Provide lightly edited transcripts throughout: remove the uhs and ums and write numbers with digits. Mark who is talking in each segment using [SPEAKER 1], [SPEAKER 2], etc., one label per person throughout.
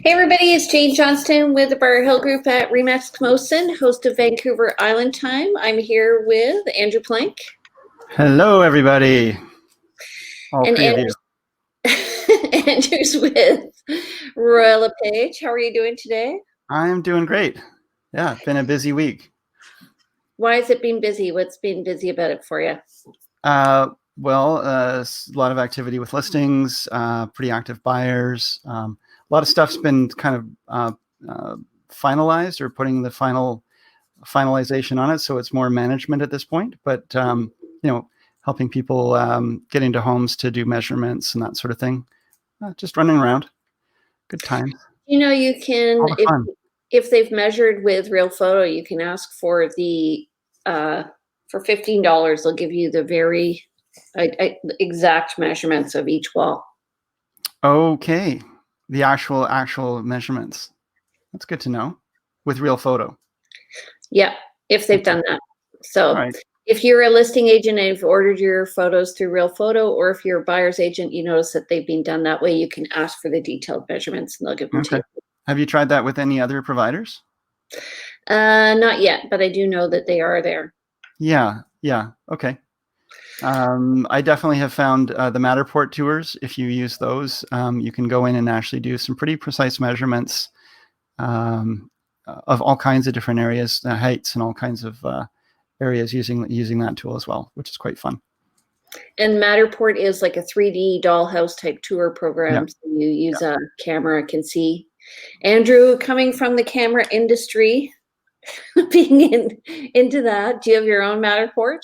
[SPEAKER 1] Hey everybody, it's Jane Johnston with the Bar Hill Group at Remax Camosun, host of Vancouver Island Time. I'm here with Andrew Plank.
[SPEAKER 2] Hello, everybody. All
[SPEAKER 1] And
[SPEAKER 2] three of you.
[SPEAKER 1] Andrew's with Royal LePage. How are you doing today?
[SPEAKER 2] I'm doing great. Yeah, it's been a busy week.
[SPEAKER 1] Why has it been busy? What's been busy about it for you?
[SPEAKER 2] A lot of activity with listings, pretty active buyers. A lot of stuff's been kind of finalized or putting the finalization on it, so it's more management at this point. But helping people get into homes to do measurements and that sort of thing. Just running around. Good times.
[SPEAKER 1] You can,
[SPEAKER 2] All the fun.
[SPEAKER 1] if they've measured with Real Photo, you can ask for the for $15. They'll give you the very exact measurements of each wall.
[SPEAKER 2] Okay, the actual measurements. That's good to know. With Real Photo.
[SPEAKER 1] Yeah, if they've done that. So
[SPEAKER 2] Right.
[SPEAKER 1] if you're a listing agent and you've ordered your photos through Real Photo, or if you're a buyer's agent, you notice that they've been done that way, you can ask for the detailed measurements and they'll give them to you.
[SPEAKER 2] Have you tried that with any other providers?
[SPEAKER 1] Not yet, but I do know that they are there.
[SPEAKER 2] Yeah. Okay. I definitely have found the Matterport tours. If you use those, you can go in and actually do some pretty precise measurements of all kinds of different areas, heights, and all kinds of areas using that tool as well, which is quite fun.
[SPEAKER 1] And Matterport is like a 3D dollhouse type tour program. So you use a camera, can see. Andrew, coming from the camera industry, being into that, do you have your own Matterport?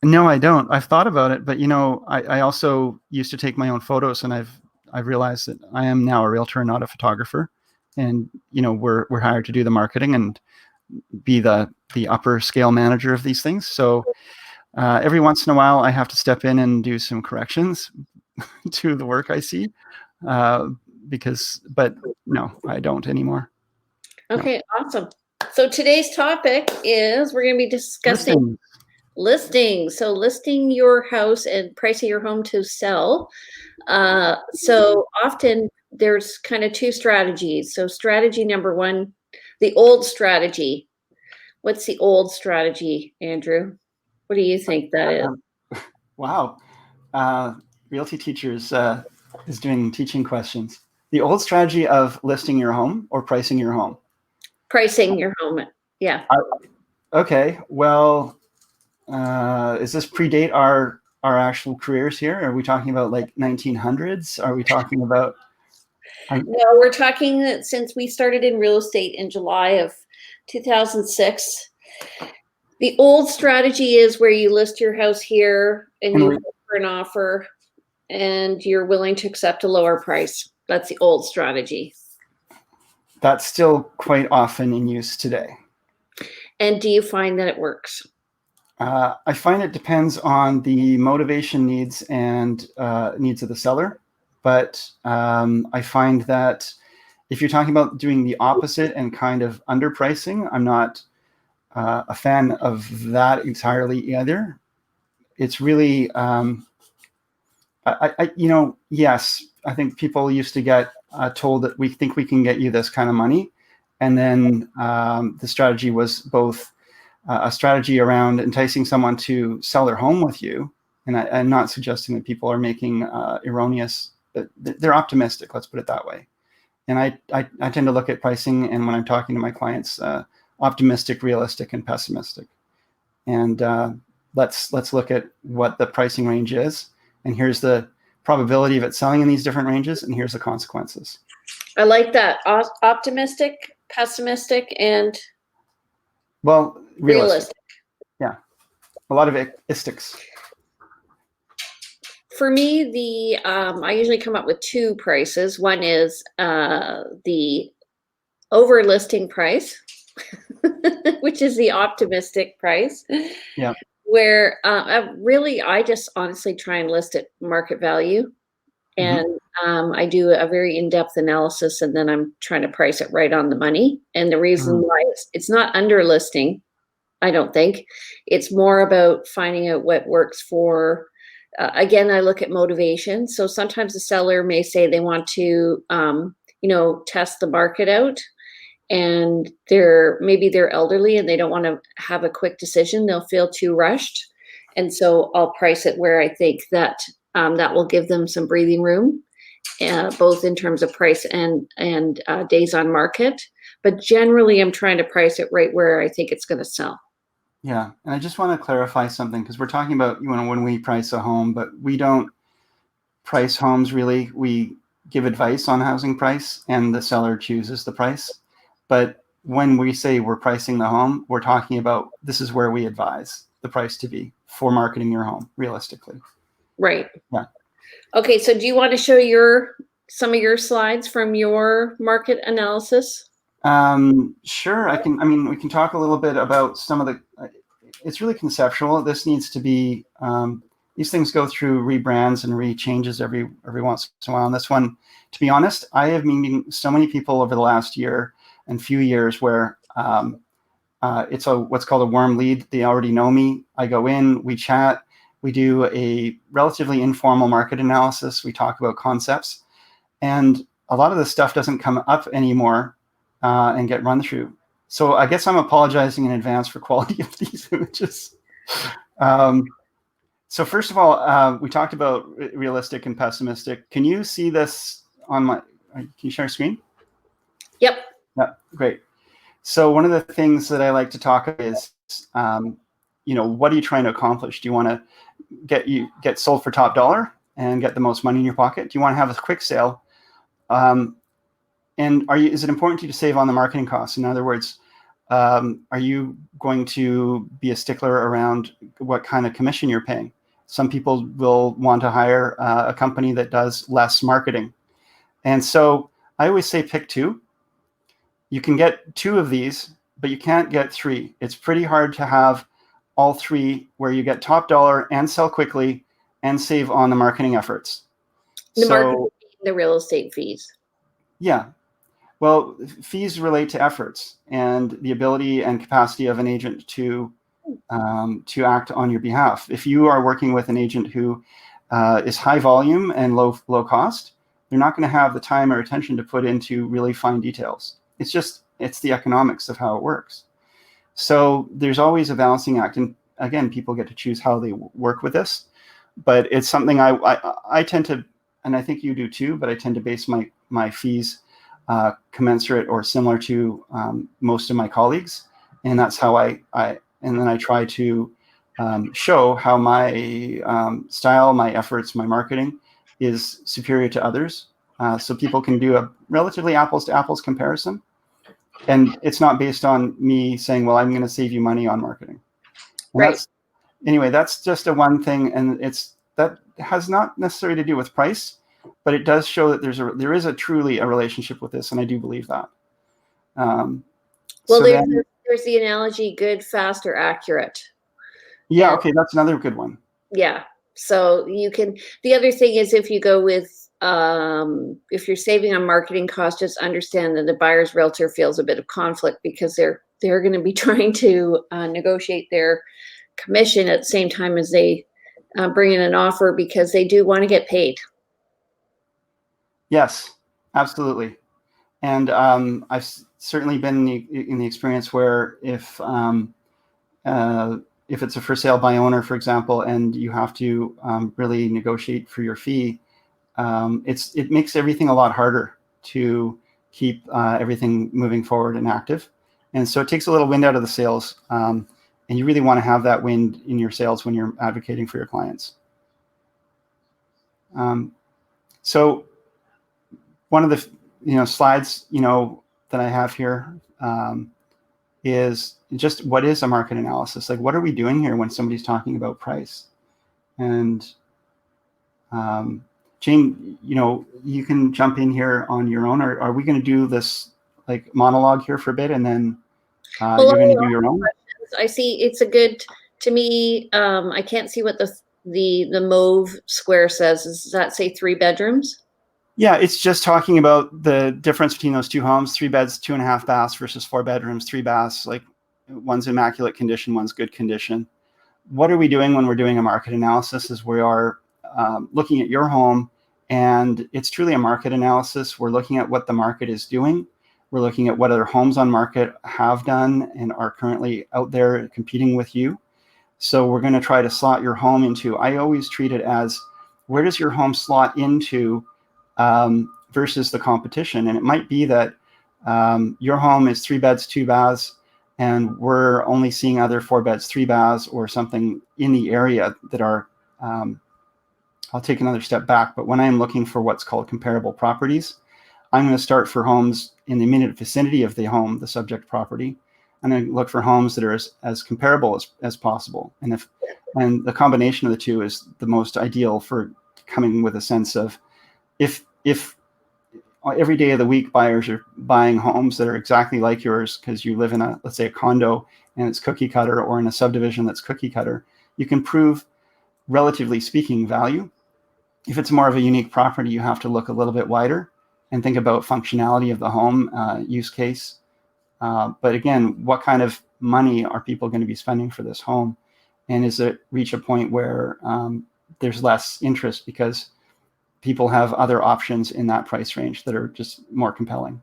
[SPEAKER 2] No, I don't. I've thought about it, but I also used to take my own photos, and I've realized that I am now a realtor, not a photographer, and we're hired to do the marketing and be the upper scale manager of these things. So every once in a while, I have to step in and do some corrections to the work I see, but no, I don't anymore.
[SPEAKER 1] Okay, no. Awesome. So today's topic is we're going to be discussing listings. So listing your house and pricing your home to sell. So often there's kind of two strategies. So strategy number one, the old strategy. What's the old strategy, Andrew? What do you think that is?
[SPEAKER 2] Wow. Realty Teachers is doing teaching questions. The old strategy of listing your home or pricing your home?
[SPEAKER 1] Pricing your home, yeah.
[SPEAKER 2] Okay, well, does this predate our actual careers here? Are we talking about like 1900s? Are we talking about?
[SPEAKER 1] No, we're talking since we started in real estate in July of 2006. The old strategy is where you list your house here and you hope for an offer and you're willing to accept a lower price. That's the old strategy.
[SPEAKER 2] That's still quite often in use today.
[SPEAKER 1] And do you find that it works?
[SPEAKER 2] I find it depends on the motivation needs and needs of the seller. But I find that if you're talking about doing the opposite and kind of underpricing, I'm not a fan of that entirely either. It's really, yes, I think people used to get told that we think we can get you this kind of money. And then the strategy was both a strategy around enticing someone to sell their home with you. And I'm not suggesting that people are making erroneous, they're optimistic, let's put it that way. And I tend to look at pricing, and when I'm talking to my clients, optimistic, realistic, and pessimistic. And let's look at what the pricing range is. And here's the probability of it selling in these different ranges, and here's the consequences.
[SPEAKER 1] I like that. Optimistic, pessimistic, and realistic.
[SPEAKER 2] Yeah, a lot of istics.
[SPEAKER 1] For me, I usually come up with two prices. One is the over listing price, which is the optimistic price.
[SPEAKER 2] Yeah.
[SPEAKER 1] Where I just honestly try and list at market value. And I do a very in-depth analysis, and then I'm trying to price it right on the money. And the reason why it's not under listing, I don't think. It's more about finding out what works for, again, I look at motivation. So sometimes the seller may say they want to, test the market out, and maybe they're elderly and they don't want to have a quick decision. They'll feel too rushed. And so I'll price it where I think that that will give them some breathing room, both in terms of price and days on market. But generally, I'm trying to price it right where I think it's going to sell.
[SPEAKER 2] Yeah, and I just want to clarify something, because we're talking about when we price a home, but we don't price homes really. We give advice on housing price, and the seller chooses the price. But when we say we're pricing the home, we're talking about this is where we advise the price to be for marketing your home realistically.
[SPEAKER 1] Right.
[SPEAKER 2] Yeah.
[SPEAKER 1] Okay, so do you want to show some of your slides from your market analysis?
[SPEAKER 2] Sure. We can talk a little bit about some of the, it's really conceptual. This needs to be, these things go through rebrands and re-changes every once in a while. And this one, to be honest, I have meeting so many people over the last year and few years where it's what's called a warm lead. They already know me. I go in, we chat, we do a relatively informal market analysis. We talk about concepts, and a lot of this stuff doesn't come up anymore and get run through. So I guess I'm apologizing in advance for quality of these images. So first of all, we talked about realistic and pessimistic. Can you see this on can you share screen?
[SPEAKER 1] Yep.
[SPEAKER 2] Yeah, great. So one of the things that I like to talk about is, what are you trying to accomplish? Do you want to get sold for top dollar and get the most money in your pocket? Do you want to have a quick sale? And is it important to you to save on the marketing costs? In other words, are you going to be a stickler around what kind of commission you're paying? Some people will want to hire a company that does less marketing. And so I always say pick two. You can get two of these, but you can't get three. It's pretty hard to have all three where you get top dollar and sell quickly and save on the marketing efforts.
[SPEAKER 1] The real estate fees.
[SPEAKER 2] Yeah. Well, fees relate to efforts and the ability and capacity of an agent to act on your behalf. If you are working with an agent who is high volume and low cost, they're not going to have the time or attention to put into really fine details. It's the economics of how it works. So there's always a balancing act. And again, people get to choose how they work with this. But it's something I tend to, and I think you do too, but I tend to base my fees commensurate or similar to most of my colleagues. And that's how and then I try to show how my style, my efforts, my marketing is superior to others. So people can do a relatively apples to apples comparison. And it's not based on me saying, well, I'm going to save you money on marketing. And
[SPEAKER 1] right.
[SPEAKER 2] That's just a one thing. And that has not necessarily to do with price, but it does show that there is truly a relationship with this. And I do believe that.
[SPEAKER 1] There's the analogy, good, fast, or accurate.
[SPEAKER 2] Yeah. Okay. That's another good one.
[SPEAKER 1] Yeah. So the other thing is, if you go with, if you're saving on marketing costs, just understand that the buyer's realtor feels a bit of conflict because they're going to be trying to negotiate their commission at the same time as they bring in an offer, because they do want to get paid.
[SPEAKER 2] Yes, absolutely. And I've certainly been in the experience where if it's a for sale by owner, for example, and you have to really negotiate for your fee, it makes everything a lot harder to keep everything moving forward and active. And so it takes a little wind out of the sails. And you really want to have that wind in your sails when you're advocating for your clients. So one of the slides that I have here is just what is a market analysis? Like, what are we doing here when somebody's talking about price? And Jane, you can jump in here on your own. Or are we going to do this like monologue here for a bit, and then you're going to do your own?
[SPEAKER 1] I see. It's to me. I can't see what the mauve square says. Does that say 3 bedrooms?
[SPEAKER 2] Yeah, it's just talking about the difference between those two homes: 3 beds, 2.5 baths versus 4 bedrooms, 3 baths. Like, one's immaculate condition, one's good condition. What are we doing when we're doing a market analysis? Is we are looking at your home And it's truly a market analysis. We're looking at what the market is doing. We're looking at what other homes on market have done and are currently out there competing with you. So we're going to try to slot your home into, I always treat it as, where does your home slot into versus the competition? And it might be that your home is 3 beds, 2 baths, and we're only seeing other 4 beds, 3 baths or something in the area that are, I'll take another step back, but when I'm looking for what's called comparable properties, I'm going to start for homes in the immediate vicinity of the home, the subject property. I'm going to look for homes that are as comparable as possible. And the combination of the two is the most ideal for coming with a sense of if every day of the week buyers are buying homes that are exactly like yours because you live in let's say a condo and it's cookie cutter, or in a subdivision that's cookie cutter, you can prove, relatively speaking, value. If it's more of a unique property, you have to look a little bit wider and think about functionality of the home, use case. But again, what kind of money are people going to be spending for this home? And is it reach a point where there's less interest because people have other options in that price range that are just more compelling?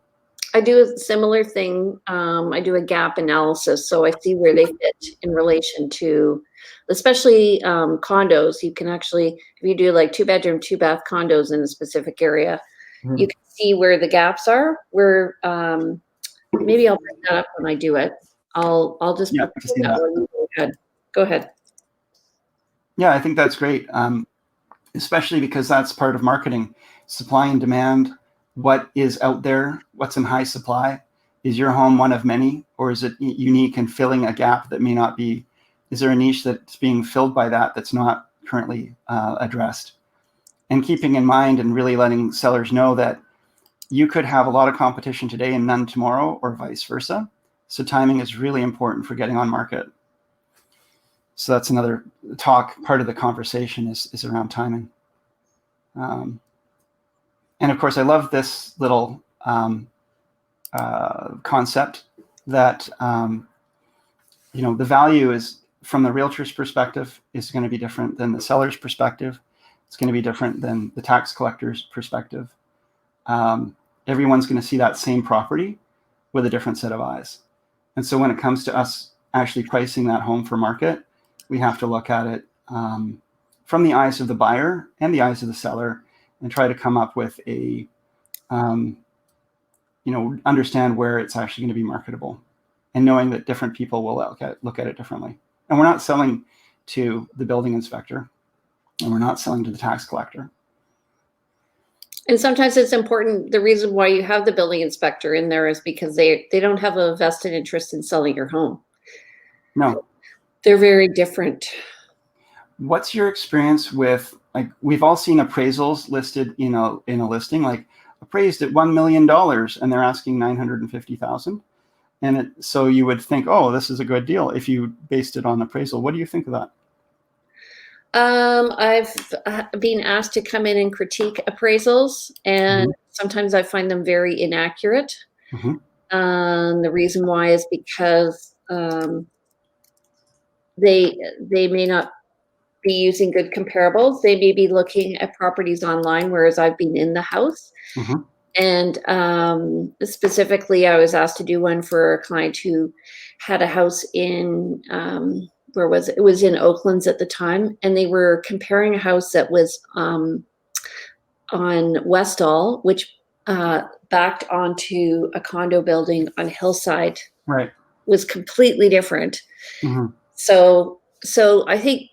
[SPEAKER 1] I do a similar thing. I do a gap analysis, so I see where they fit in relation to, especially condos. You can actually, if you do like 2-bedroom, 2-bath condos in a specific area, you can see where the gaps are. Where maybe I'll bring that up when I do it. I'll just
[SPEAKER 2] yeah,
[SPEAKER 1] put that while you go ahead. Go ahead.
[SPEAKER 2] Yeah, I think that's great, especially because that's part of marketing, supply and demand. What is out there? What's in high supply? Is your home one of many, or is it unique and filling a gap that may not be? Is there a niche that's being filled by that's not currently addressed? And keeping in mind and really letting sellers know that you could have a lot of competition today and none tomorrow, or vice versa. So timing is really important for getting on market. So that's another part of the conversation is around timing. And of course, I love this little concept that the value is, from the realtor's perspective, is going to be different than the seller's perspective. It's going to be different than the tax collector's perspective. Everyone's going to see that same property with a different set of eyes. And so when it comes to us actually pricing that home for market, we have to look at it from the eyes of the buyer and the eyes of the seller, and try to come up with a, understand where it's actually going to be marketable, and knowing that different people will look at it differently. And we're not selling to the building inspector, and we're not selling to the tax collector.
[SPEAKER 1] And sometimes it's important. The reason why you have the building inspector in there is because they don't have a vested interest in selling your home.
[SPEAKER 2] No.
[SPEAKER 1] They're very different.
[SPEAKER 2] What's your experience with, like, we've all seen appraisals listed in a listing, like appraised at $1 million, and they're asking $950,000. And so you would think, oh, this is a good deal if you based it on appraisal. What do you think of that?
[SPEAKER 1] I've been asked to come in and critique appraisals, and sometimes I find them very inaccurate. The reason why is because they may not be using good comparables. They may be looking at properties online, whereas I've been in the house. And specifically, I was asked to do one for a client who had a house in, where was it? It was in Oaklands at the time, and they were comparing a house that was on Westall, which backed onto a condo building on Hillside.
[SPEAKER 2] Right.
[SPEAKER 1] Was completely different. So I think,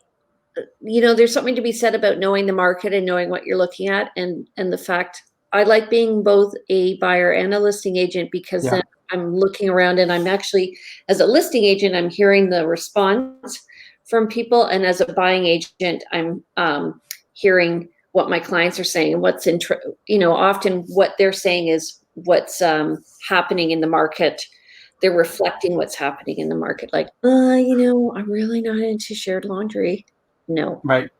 [SPEAKER 1] there's something to be said about knowing the market and knowing what you're looking at, and the fact I like being both a buyer and a listing agent, because then I'm looking around and I'm actually, as a listing agent, I'm hearing the response from people, and as a buying agent, I'm hearing what my clients are saying, and what's often what they're saying is what's happening in the market. They're reflecting what's happening in the market, like, I'm really not into shared laundry. No.
[SPEAKER 2] Right.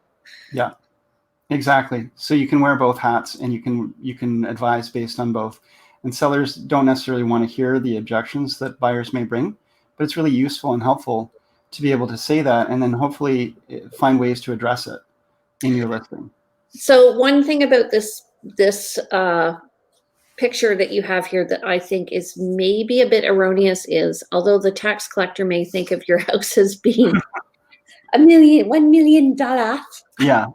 [SPEAKER 2] Yeah, exactly. So you can wear both hats, and you can advise based on both. And sellers don't necessarily want to hear the objections that buyers may bring, but it's really useful and helpful to be able to say that, and then hopefully find ways to address it in your listing.
[SPEAKER 1] So one thing about this this picture that you have here that I think is maybe a bit erroneous is, although the tax collector may think of your house as being $1 million.
[SPEAKER 2] Yeah.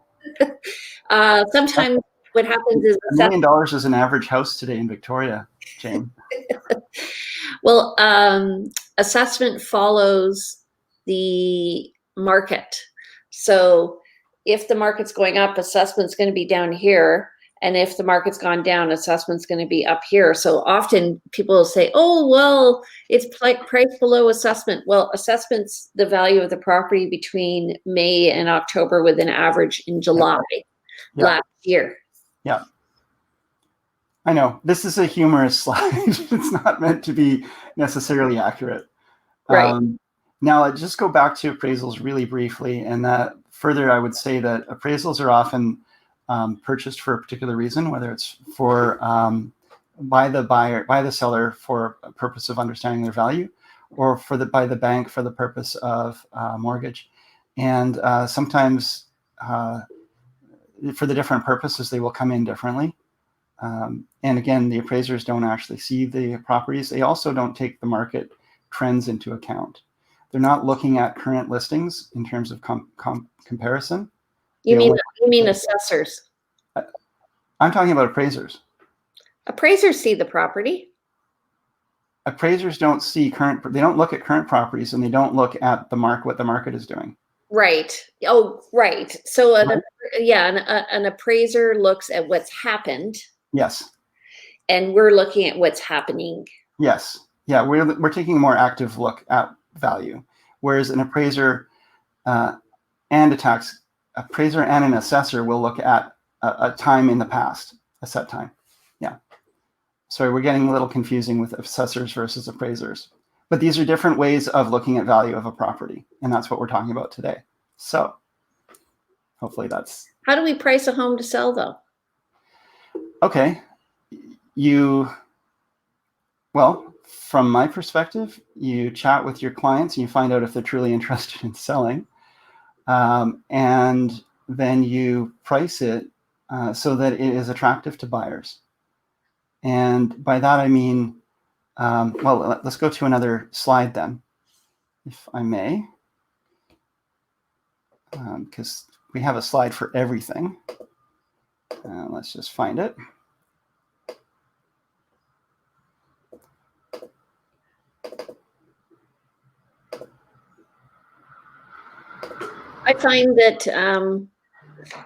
[SPEAKER 1] Sometimes what happens is
[SPEAKER 2] $1 million is an average house today in Victoria, Jane.
[SPEAKER 1] well, assessment follows the market. So if the market's going up, assessment's going to be down here. And if the market's gone down, assessment's going to be up here. So often people will say, oh, well, it's like price below assessment. Well, assessment's the value of the property between May and October with an average in July last year.
[SPEAKER 2] Yeah. I know. This is a humorous slide. It's not meant to be necessarily accurate.
[SPEAKER 1] Right.
[SPEAKER 2] Now, I'll just go back to appraisals really briefly. And that further, I would say that appraisals are often purchased for a particular reason, whether it's for by the seller for a purpose of understanding their value, or by the bank for the purpose of mortgage. And sometimes for the different purposes, they will come in differently. And again, the appraisers don't actually see the properties. They also don't take the market trends into account. They're not looking at current listings in terms of comparison.
[SPEAKER 1] You mean assessors?
[SPEAKER 2] I'm talking about appraisers.
[SPEAKER 1] Appraisers see the property.
[SPEAKER 2] Appraisers don't see they don't look at current properties, and they don't look at the market, what the market is doing.
[SPEAKER 1] Right. Oh, right. So an appraiser looks at what's happened.
[SPEAKER 2] Yes. And
[SPEAKER 1] we're looking at what's happening.
[SPEAKER 2] Yes. Yeah, we're taking a more active look at value, whereas an appraiser and an assessor will look at a time in the past, a set time. Yeah. Sorry, we're getting a little confusing with assessors versus appraisers. But these are different ways of looking at value of a property, and that's what we're talking about today. So hopefully that's...
[SPEAKER 1] How do we price a home to sell, though?
[SPEAKER 2] Okay. Well, from my perspective, you chat with your clients and you find out if they're truly interested in selling. And then you price it so that it is attractive to buyers. And by that, I mean, well, let's go to another slide then, if I may, because we have a slide for everything. Let's just find it.
[SPEAKER 1] I find that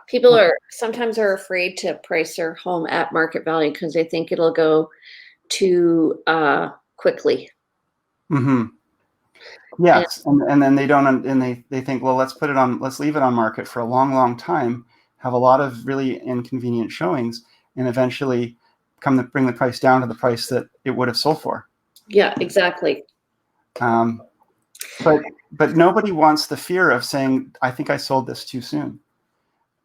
[SPEAKER 1] people sometimes are afraid to price their home at market value because they think it'll go too quickly.
[SPEAKER 2] Mm-hmm. Yes, and then they don't, and they think, well, let's leave it on market for a long, long time, have a lot of really inconvenient showings, and eventually bring the price down to the price that it would have sold for.
[SPEAKER 1] Yeah, exactly.
[SPEAKER 2] But nobody wants the fear of saying, I think I sold this too soon.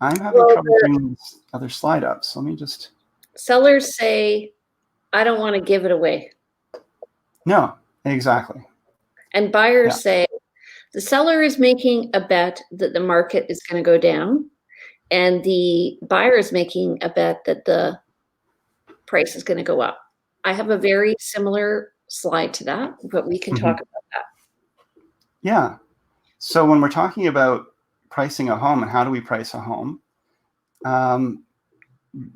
[SPEAKER 2] I'm having trouble bringing this other slide up. So let me just...
[SPEAKER 1] Sellers say, I don't want to give it away.
[SPEAKER 2] No, exactly.
[SPEAKER 1] And buyers say, the seller is making a bet that the market is going to go down. And the buyer is making a bet that the price is going to go up. I have a very similar slide to that, but we can talk about that.
[SPEAKER 2] Yeah. So when we're talking about pricing a home and how do we price a home,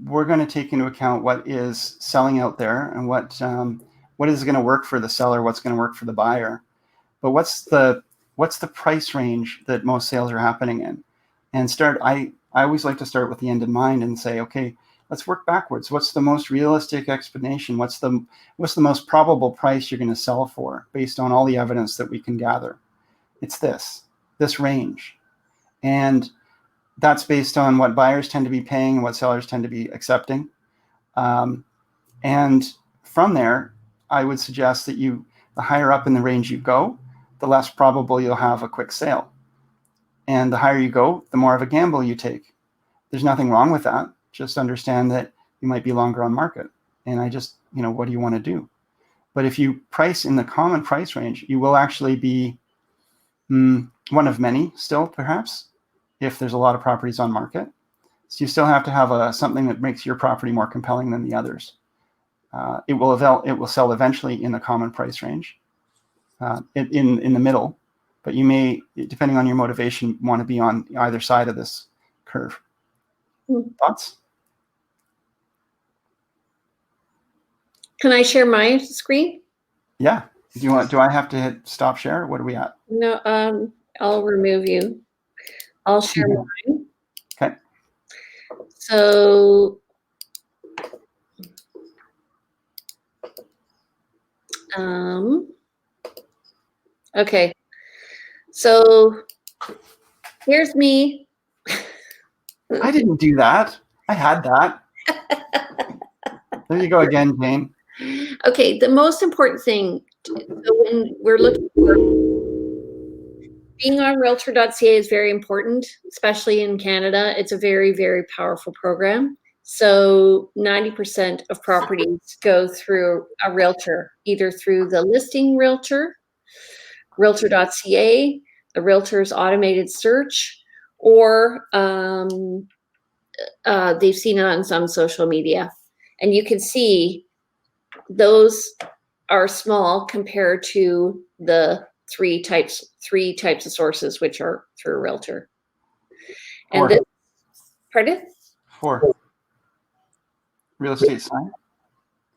[SPEAKER 2] we're going to take into account what is selling out there and what is going to work for the seller, what's going to work for the buyer. But what's the price range that most sales are happening in? And I always like to start with the end in mind and say, okay, let's work backwards. What's the most realistic explanation? What's the most probable price you're going to sell for based on all the evidence that we can gather? It's this range. And that's based on what buyers tend to be paying and what sellers tend to be accepting. And from there, I would suggest that the higher up in the range you go, the less probable you'll have a quick sale. And the higher you go, the more of a gamble you take. There's nothing wrong with that. Just understand that you might be longer on market. And what do you want to do? But if you price in the common price range, you will actually be one of many still, perhaps, if there's a lot of properties on market. So you still have to have something that makes your property more compelling than the others. It will sell eventually in the common price range, in the middle, but you may, depending on your motivation, want to be on either side of this curve. Thoughts?
[SPEAKER 1] Can I share my screen?
[SPEAKER 2] Yeah. Do I have to hit stop share? What are we at?
[SPEAKER 1] No, I'll remove you. I'll share mine.
[SPEAKER 2] Okay.
[SPEAKER 1] So, okay. So here's me.
[SPEAKER 2] I didn't do that. I had that. There you go again, Jane.
[SPEAKER 1] Okay, the most important thing, when we're looking for, being on realtor.ca is very important, especially in Canada. It's a very, very powerful program. So 90% of properties go through a realtor, either through the listing realtor, realtor.ca, the realtor's automated search, or they've seen it on some social media. And you can see those are small compared to the three types of sources, which are through a realtor. And this, pardon?
[SPEAKER 2] 4. Real estate sign.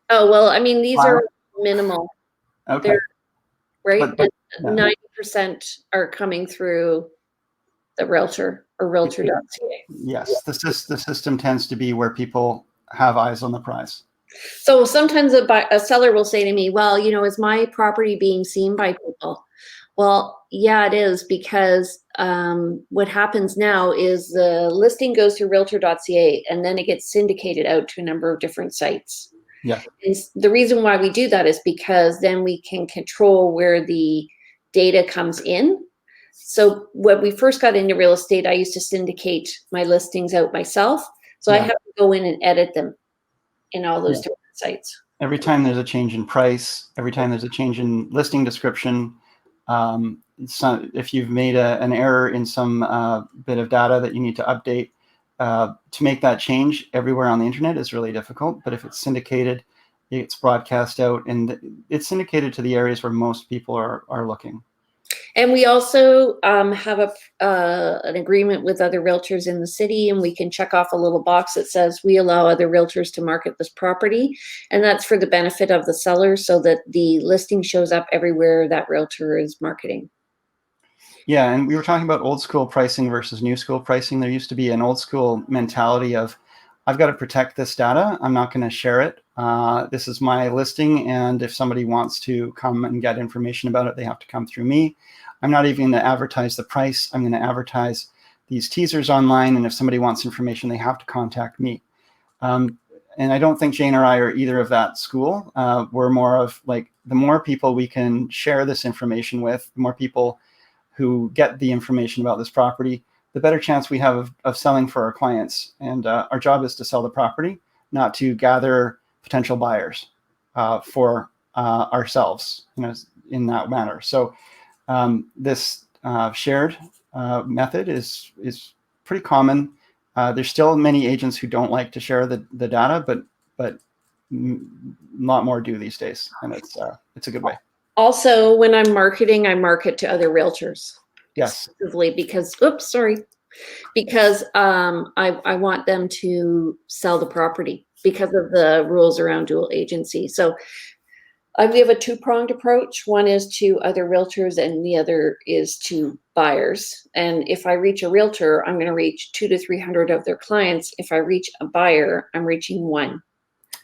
[SPEAKER 1] Oh, well, I mean, these
[SPEAKER 2] 5.
[SPEAKER 1] are minimal.
[SPEAKER 2] Okay.
[SPEAKER 1] They're, right?
[SPEAKER 2] But,
[SPEAKER 1] and 90% are coming through the realtor or realtor.ca.
[SPEAKER 2] Yes, the system tends to be where people have eyes on the prize.
[SPEAKER 1] So sometimes a seller will say to me, well, is my property being seen by people? Well, yeah, it is, because what happens now is the listing goes through realtor.ca and then it gets syndicated out to a number of different sites.
[SPEAKER 2] Yeah.
[SPEAKER 1] And the reason why we do that is because then we can control where the data comes in. So when we first got into real estate, I used to syndicate my listings out myself. So I have to go in and edit them in all those different sites.
[SPEAKER 2] Every time there's a change in price, every time there's a change in listing description, if you've made an error in some bit of data that you need to update, to make that change everywhere on the internet is really difficult. But if it's syndicated, it's broadcast out, and it's syndicated to the areas where most people are looking.
[SPEAKER 1] And we also have an agreement with other realtors in the city, and we can check off a little box that says we allow other realtors to market this property. And that's for the benefit of the seller, so that the listing shows up everywhere that realtor is marketing.
[SPEAKER 2] Yeah, and we were talking about old school pricing versus new school pricing. There used to be an old school mentality of, I've got to protect this data. I'm not going to share it. This is my listing, and if somebody wants to come and get information about it, they have to come through me. I'm not even going to advertise the price. I'm going to advertise these teasers online, and if somebody wants information, they have to contact me. And I don't think Jane or I are either of that school. We're more of like, the more people we can share this information with, the more people who get the information about this property, the better chance we have of selling for our clients. And our job is to sell the property, not to gather potential buyers for ourselves, in that manner. So this shared method is pretty common. There's still many agents who don't like to share the data, but a lot more do these days, and it's a good way.
[SPEAKER 1] Also, when I'm marketing, I market to other realtors.
[SPEAKER 2] Yes.
[SPEAKER 1] Because, because I want them to sell the property because of the rules around dual agency. So we have a two-pronged approach. One is to other realtors, and the other is to buyers. And if I reach a realtor, I'm going to reach 200 to 300 of their clients. If I reach a buyer, I'm reaching one.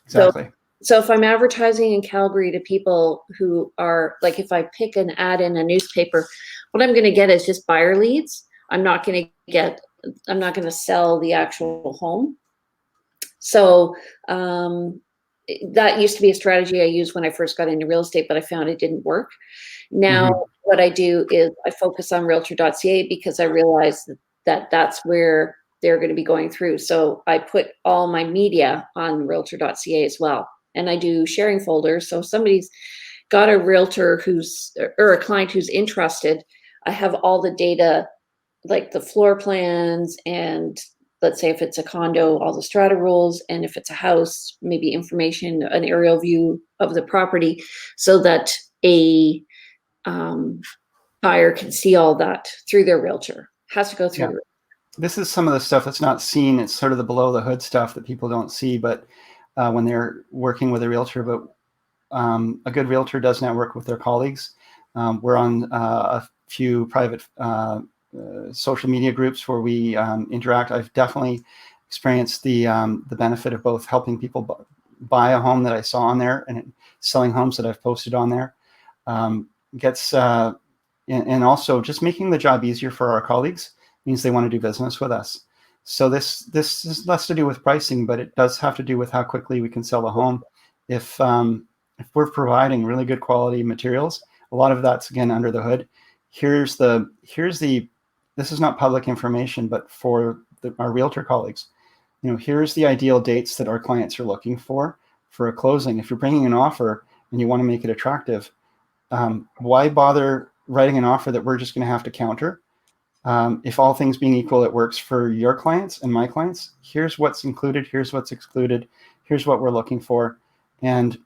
[SPEAKER 2] Exactly.
[SPEAKER 1] So if I'm advertising in Calgary to people who are, like, if I pick an ad in a newspaper, what I'm going to get is just buyer leads. I'm not going to sell the actual home. So that used to be a strategy I used when I first got into real estate, but I found it didn't work. Now, what I do is I focus on realtor.ca because I realized that that's where they're going to be going through. So I put all my media on realtor.ca as well. And I do sharing folders. So if somebody's got a realtor or a client who's interested, I have all the data, like the floor plans and let's say if it's a condo, all the strata rules, and if it's a house, maybe information, an aerial view of the property, so that a buyer can see all that through their realtor. Has to go through.
[SPEAKER 2] Yeah. This is some of the stuff that's not seen. It's sort of the below the hood stuff that people don't see, but when they're working with a realtor. But a good realtor does network with their colleagues. We're on a few private social media groups where we interact. I've definitely experienced the benefit of both helping people buy a home that I saw on there and selling homes that I've posted on there. And also just making the job easier for our colleagues means they want to do business with us. So this is less to do with pricing, but it does have to do with how quickly we can sell a home. If we're providing really good quality materials, a lot of that's again under the hood. Here's the this is not public information, but for our realtor colleagues, here's the ideal dates that our clients are looking for a closing. If you're bringing an offer and you want to make it attractive, why bother writing an offer that we're just going to have to counter? If all things being equal, it works for your clients and my clients. Here's what's included. Here's what's excluded. Here's what we're looking for. And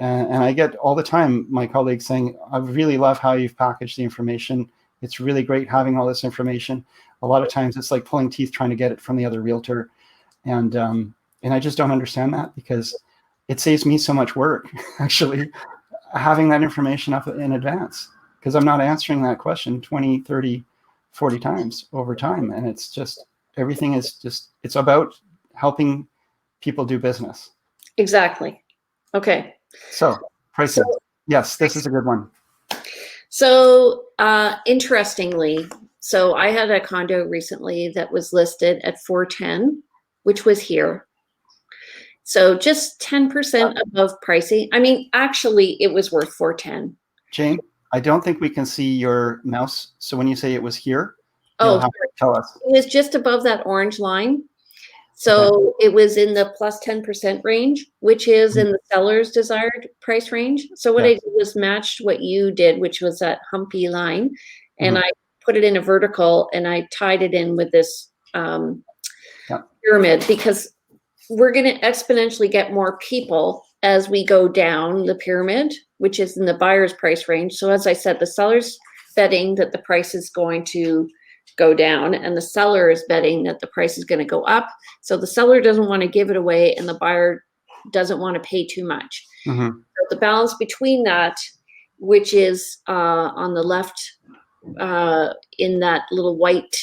[SPEAKER 2] I get all the time my colleagues saying, I really love how you've packaged the information. It's really great having all this information. A lot of times it's like pulling teeth trying to get it from the other realtor. And I just don't understand that, because it saves me so much work, actually, having that information up in advance, because I'm not answering that question 20, 30, 40 times over time. And it's just, everything is just, it's about helping people do business.
[SPEAKER 1] Exactly. Okay.
[SPEAKER 2] So pricing. Yes, this is a good one.
[SPEAKER 1] So interestingly, so I had a condo recently that was listed at 410, which was here. So just 10% above pricing. I mean, actually it was worth 410.
[SPEAKER 2] Jane, I don't think we can see your mouse. So when you say it was here,
[SPEAKER 1] you'll
[SPEAKER 2] have to tell us.
[SPEAKER 1] It was just above that orange line. So it was in the plus 10% range, which is in the seller's desired price range. So what I did was matched what you did, which was that humpy line. And I put it in a vertical and I tied it in with this pyramid, because we're going to exponentially get more people as we go down the pyramid, which is in the buyer's price range. So as I said, the seller's betting that the price is going to go down and the seller is betting that the price is going to go up. So the seller doesn't want to give it away and the buyer doesn't want to pay too much. So the balance between that, which is on the left in that little white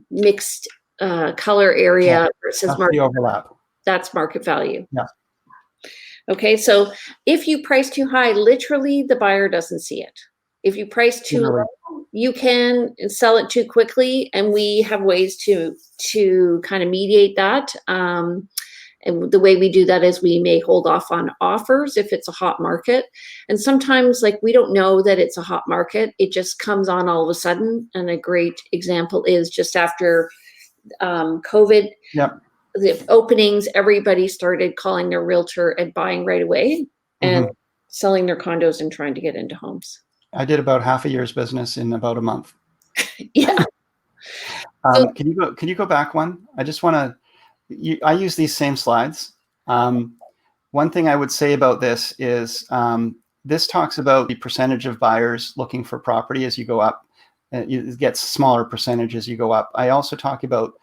[SPEAKER 1] mixed color area versus market
[SPEAKER 2] overlap.
[SPEAKER 1] That's market value.
[SPEAKER 2] Yeah.
[SPEAKER 1] Okay, so if you price too high, literally the buyer doesn't see it. If you price too low, you can sell it too quickly, and we have ways to kind of mediate that. And the way we do that is we may hold off on offers if it's a hot market. And sometimes, like, we don't know that it's a hot market. It just comes on all of a sudden. And a great example is just after COVID, the openings, everybody started calling their realtor and buying right away and selling their condos and trying to get into homes.
[SPEAKER 2] I did about half a year's business in about a month.
[SPEAKER 1] Yeah.
[SPEAKER 2] Can you go back one? I just want to, I use these same slides. One thing I would say about this is this talks about the percentage of buyers looking for property as you go up. It gets smaller percentage as you go up. I also talk about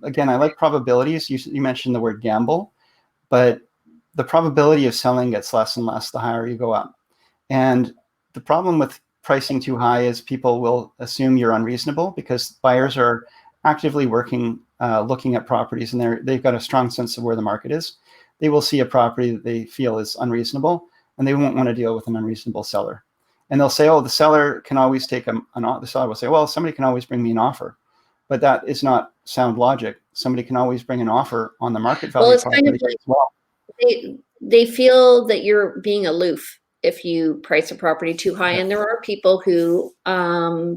[SPEAKER 2] again, I like probabilities. You mentioned the word gamble, but the probability of selling gets less and less the higher you go up. And the problem with pricing too high is people will assume you're unreasonable, because buyers are actively working, looking at properties, and they've got a strong sense of where the market is. They will see a property that they feel is unreasonable, and they won't want to deal with an unreasonable seller. And they'll say, oh, the seller can always take the seller will say, well, somebody can always bring me an offer. But that is not sound logic. Somebody can always bring an offer on the market value.
[SPEAKER 1] Well, it's kind of like
[SPEAKER 2] as well.
[SPEAKER 1] They feel that you're being aloof if you price a property too high. And there are people who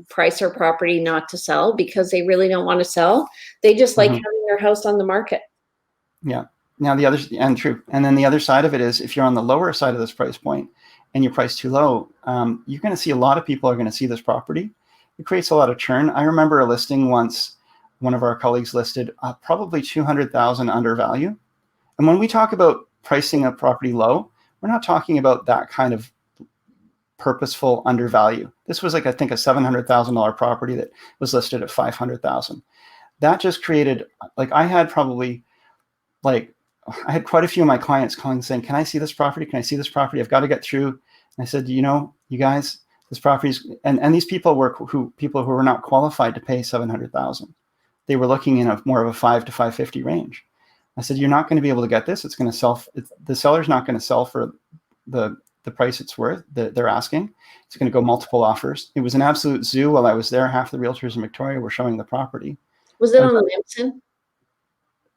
[SPEAKER 1] price their property not to sell because they really don't want to sell. They just like having their house on the market.
[SPEAKER 2] Yeah. Now the other, and true. And then the other side of it is, if you're on the lower side of this price point and you price too low, you're going to see a lot of people are going to see this property. It creates a lot of churn. I remember a listing once one of our colleagues listed probably 200,000 under value. And when we talk about pricing a property low, we're not talking about that kind of purposeful undervalue. This was like, I think, a $700,000 property that was listed at 500,000. That just created, like, I had quite a few of my clients calling saying, can I see this property? Can I see this property? I've got to get through. And I said, you guys, this property's, and these people were people who were not qualified to pay 700,000. They were looking in more of a 5 to 550 range. I said, you're not going to be able to get this. It's going to sell. The seller's not going to sell for the price it's worth, they're asking. It's going to go multiple offers. It was an absolute zoo while I was there. Half the realtors in Victoria were showing the property.
[SPEAKER 1] Was it on the Lamson?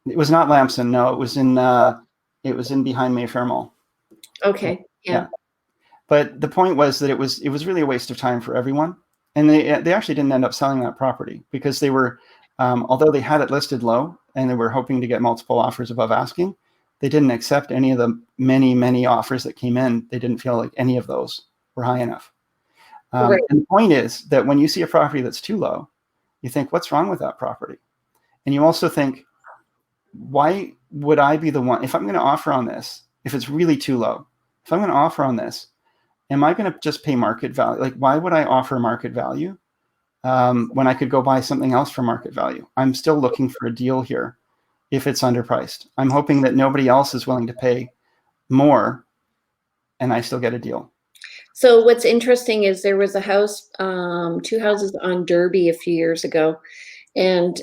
[SPEAKER 2] It was not Lamson. No, it was in behind Mayfair Mall.
[SPEAKER 1] Okay. Yeah.
[SPEAKER 2] But the point was that it was really a waste of time for everyone. And they actually didn't end up selling that property because they were, although they had it listed low and they were hoping to get multiple offers above asking, they didn't accept any of the many, many offers that came in. They didn't feel like any of those were high enough. Right. And the point is that when you see a property that's too low, you think, what's wrong with that property? And you also think, why would I be the one, if I'm going to offer on this, if it's really too low, if I'm going to offer on this, am I going to just pay market value? Like, why would I offer market value when I could go buy something else for market value? I'm still looking for a deal here if it's underpriced. I'm hoping that nobody else is willing to pay more and I still get a deal.
[SPEAKER 1] So what's interesting is there was a house, 2 houses on Derby a few years ago. And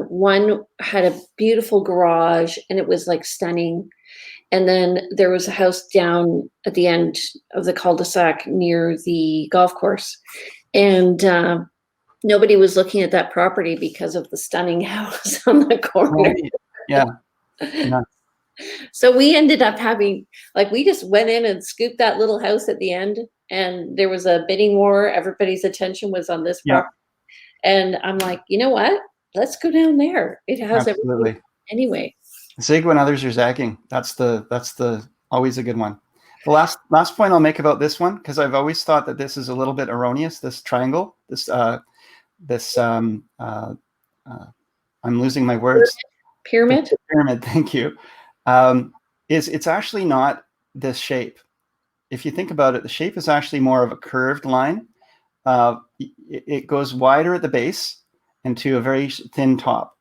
[SPEAKER 1] one had a beautiful garage and it was like stunning. And then there was a house down at the end of the cul-de-sac near the golf course. And nobody was looking at that property because of the stunning house on the corner.
[SPEAKER 2] Yeah.
[SPEAKER 1] So we ended up having, we just went in and scooped that little house at the end. And there was a bidding war. Everybody's attention was on this property. And I'm like, you know what? Let's go down there. It has everything anyway.
[SPEAKER 2] Zig when others are zagging. That's the always a good one. The last point I'll make about this one, because I've always thought that this is a little bit erroneous. This triangle, I'm losing my words.
[SPEAKER 1] Pyramid.
[SPEAKER 2] Pyramid. Thank you. It's actually not this shape. If you think about it, the shape is actually more of a curved line. It goes wider at the base and to a very thin top.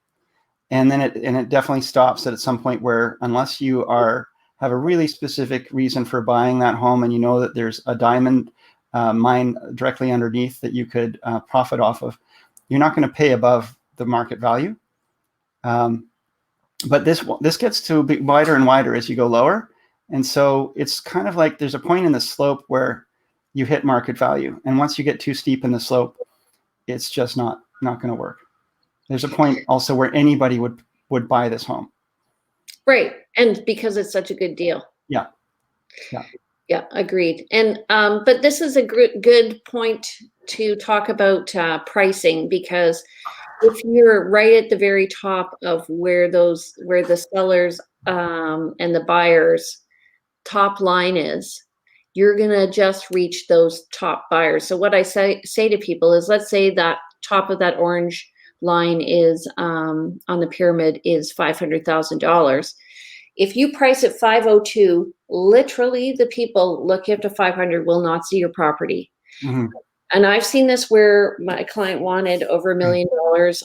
[SPEAKER 2] And then it definitely stops at some point where, unless you have a really specific reason for buying that home and you know that there's a diamond mine directly underneath that you could profit off of, you're not going to pay above the market value. But this gets to be wider and wider as you go lower. And so it's kind of like there's a point in the slope where you hit market value. And once you get too steep in the slope, it's just not going to work. There's a point also where anybody would buy this home.
[SPEAKER 1] Right. And because it's such a good deal.
[SPEAKER 2] Yeah.
[SPEAKER 1] Yeah, agreed. And but this is a good point to talk about pricing, because if you're right at the very top of where the sellers and the buyers top line is, you're going to just reach those top buyers. So what I say to people is, let's say that top of that orange line is on the pyramid is $500,000. If you price it 502, literally the people looking up to 500 will not see your property. Mm-hmm. And I've seen this where my client wanted over $1 million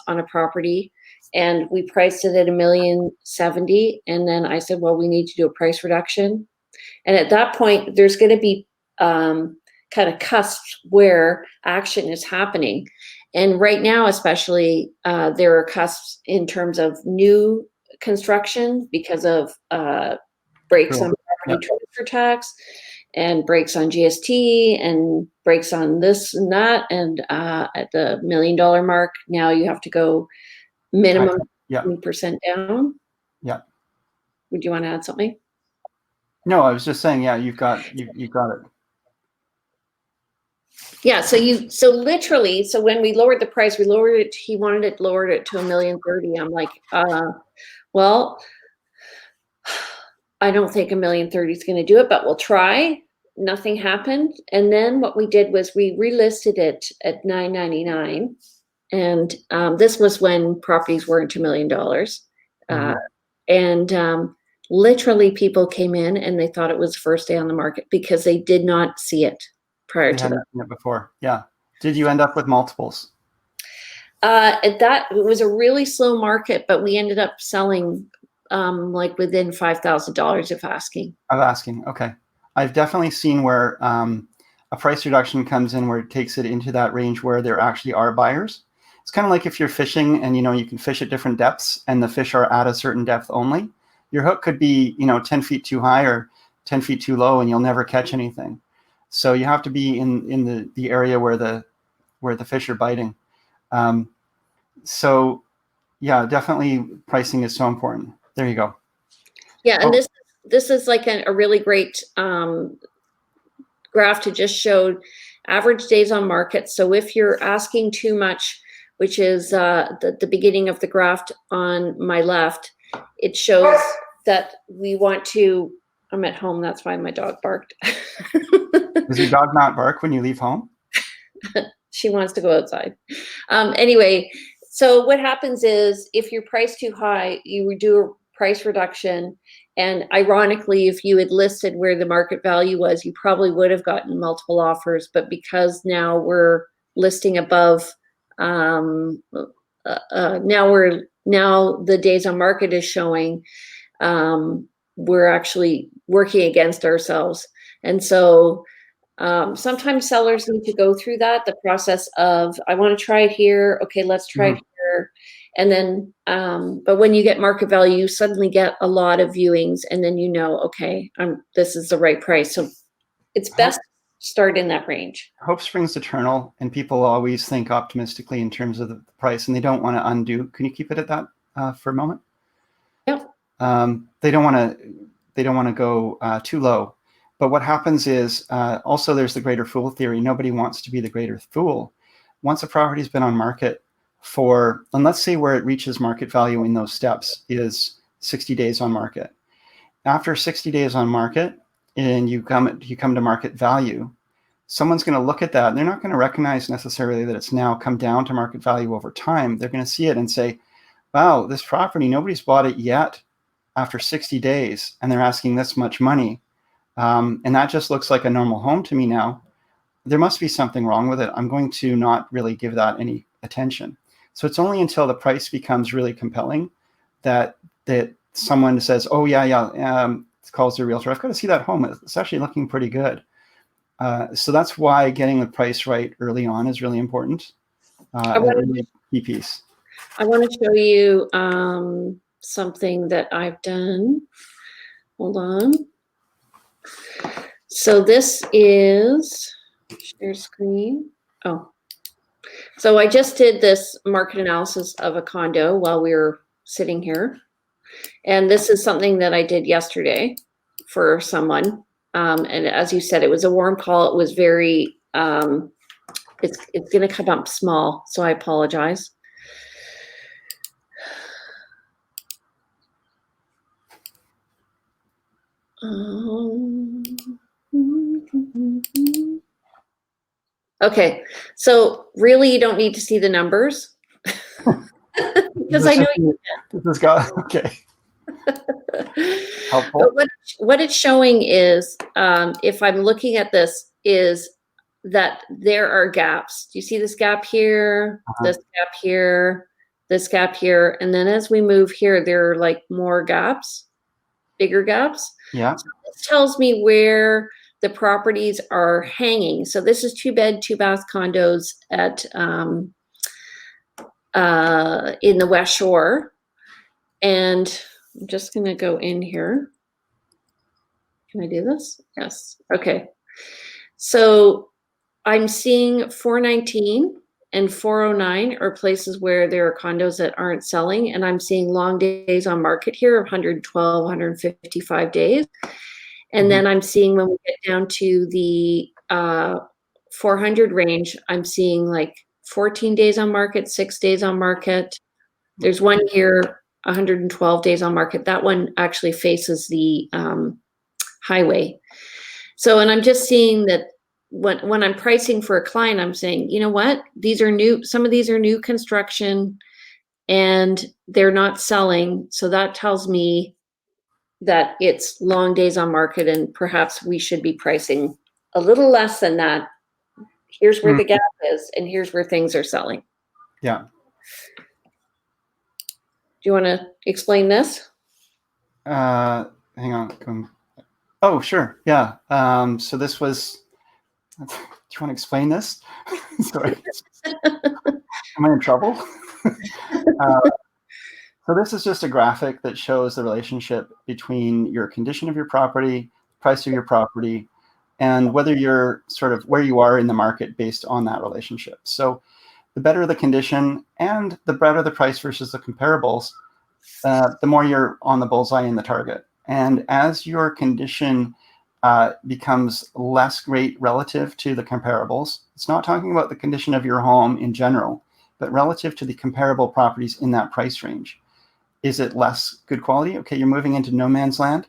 [SPEAKER 1] on a property, and we priced it at $1,070,000. And then I said, well, we need to do a price reduction. And at that point, there's going to be kind of cusps where action is happening. And right now, especially, there are cusps in terms of new construction because of breaks on property transfer tax and breaks on GST and breaks on this and that. And at the $1 million mark, now you have to go minimum 20% down. Yeah. Would you want to add something?
[SPEAKER 2] No, I was just saying, yeah, you've got it.
[SPEAKER 1] Yeah, so literally, so when we lowered the price, he lowered it to $1,030,000. I'm like, well, I don't think $1,030,000 is going to do it, but we'll try. Nothing happened. And then what we did was we relisted it at $999. And this was when properties weren't $2 million. And literally people came in and they thought it was first day on the market because they did not see it prior
[SPEAKER 2] They
[SPEAKER 1] to
[SPEAKER 2] hadn't
[SPEAKER 1] that.
[SPEAKER 2] seen it before. Yeah. Did you end up with multiples?
[SPEAKER 1] It was a really slow market, but we ended up selling like within $5,000 of asking.
[SPEAKER 2] Of asking. Okay. I've definitely seen where a price reduction comes in where it takes it into that range where there actually are buyers. It's kind of like if you're fishing and, you can fish at different depths and the fish are at a certain depth only. Your hook could be, 10 feet too high or 10 feet too low and you'll never catch anything. So you have to be in the area where the fish are biting. So yeah, definitely pricing is so important. There you go.
[SPEAKER 1] Yeah, and this is like a really great graph to just show average days on market. So if you're asking too much, which is the beginning of the graph on my left, it shows that we want to, I'm at home, that's why my dog barked.
[SPEAKER 2] Does your dog not bark when you leave home?
[SPEAKER 1] She wants to go outside. Anyway, so what happens is if you're priced too high, you would do a price reduction. And ironically, if you had listed where the market value was, you probably would have gotten multiple offers. But because now we're listing above, now the days on market is showing, we're actually working against ourselves. And so sometimes sellers need to go through the process of, I want to try it here. Okay, let's try it here. And then, but when you get market value, you suddenly get a lot of viewings and then okay, this is the right price. So it's best to start in that range.
[SPEAKER 2] Hope springs eternal, and people always think optimistically in terms of the price, and they don't want to undo. Can you keep it at that for a moment?
[SPEAKER 1] Yep.
[SPEAKER 2] They don't want to go too low. But what happens is also there's the greater fool theory. Nobody wants to be the greater fool. Once a property's been on market and let's say where it reaches market value in those steps is 60 days on market. After 60 days on market and you come to market value, someone's going to look at that and they're not going to recognize necessarily that it's now come down to market value over time. They're going to see it and say, wow, this property, nobody's bought it yet after 60 days and they're asking this much money. And that just looks like a normal home to me now. There must be something wrong with it. I'm going to not really give that any attention. So it's only until the price becomes really compelling that someone says, oh, calls their realtor, I've got to see that home. It's actually looking pretty good. So that's why getting the price right early on is really important. A really key piece.
[SPEAKER 1] I want to show you something that I've done. Hold on. So this is share screen. Oh, so I just did this market analysis of a condo while we were sitting here. And this is something that I did yesterday for someone. And as you said, it was a warm call. It was very, it's going to come up small. So I apologize. Okay, so really you don't need to see the numbers because I know you can.
[SPEAKER 2] This guy, okay. Helpful.
[SPEAKER 1] But what it's showing is, if I'm looking at this, is that there are gaps. Do you see this gap here, this gap here, this gap here? And then as we move here, there are like more gaps, bigger gaps.
[SPEAKER 2] Yeah.
[SPEAKER 1] So this tells me where the properties are hanging. So this is 2-bed, 2-bath condos at in the West Shore. And I'm just going to go in here. Can I do this? Yes. Okay. So I'm seeing 419 and 409 are places where there are condos that aren't selling. And I'm seeing long days on market here of 112, 155 days. And then I'm seeing when we get down to the 400 range, I'm seeing like 14 days on market, 6 days on market. There's one here, 112 days on market. That one actually faces the highway. So, and I'm just seeing that when I'm pricing for a client, I'm saying, you know what, these are new, some of these are new construction and they're not selling. So that tells me that it's long days on market and perhaps we should be pricing a little less than that. Here's where the gap is and here's where things are selling.
[SPEAKER 2] Yeah.
[SPEAKER 1] Do you want to explain this?
[SPEAKER 2] Hang on. Oh, sure. Yeah. So this was, do you want to explain this? Sorry. Am I in trouble? So this is just a graphic that shows the relationship between your condition of your property, price of your property, and whether you're sort of where you are in the market based on that relationship. So the better the condition and the better the price versus the comparables, the more you're on the bullseye in the target. And as your condition becomes less great relative to the comparables, it's not talking about the condition of your home in general, but relative to the comparable properties in that price range. Is it less good quality? Okay, you're moving into no man's land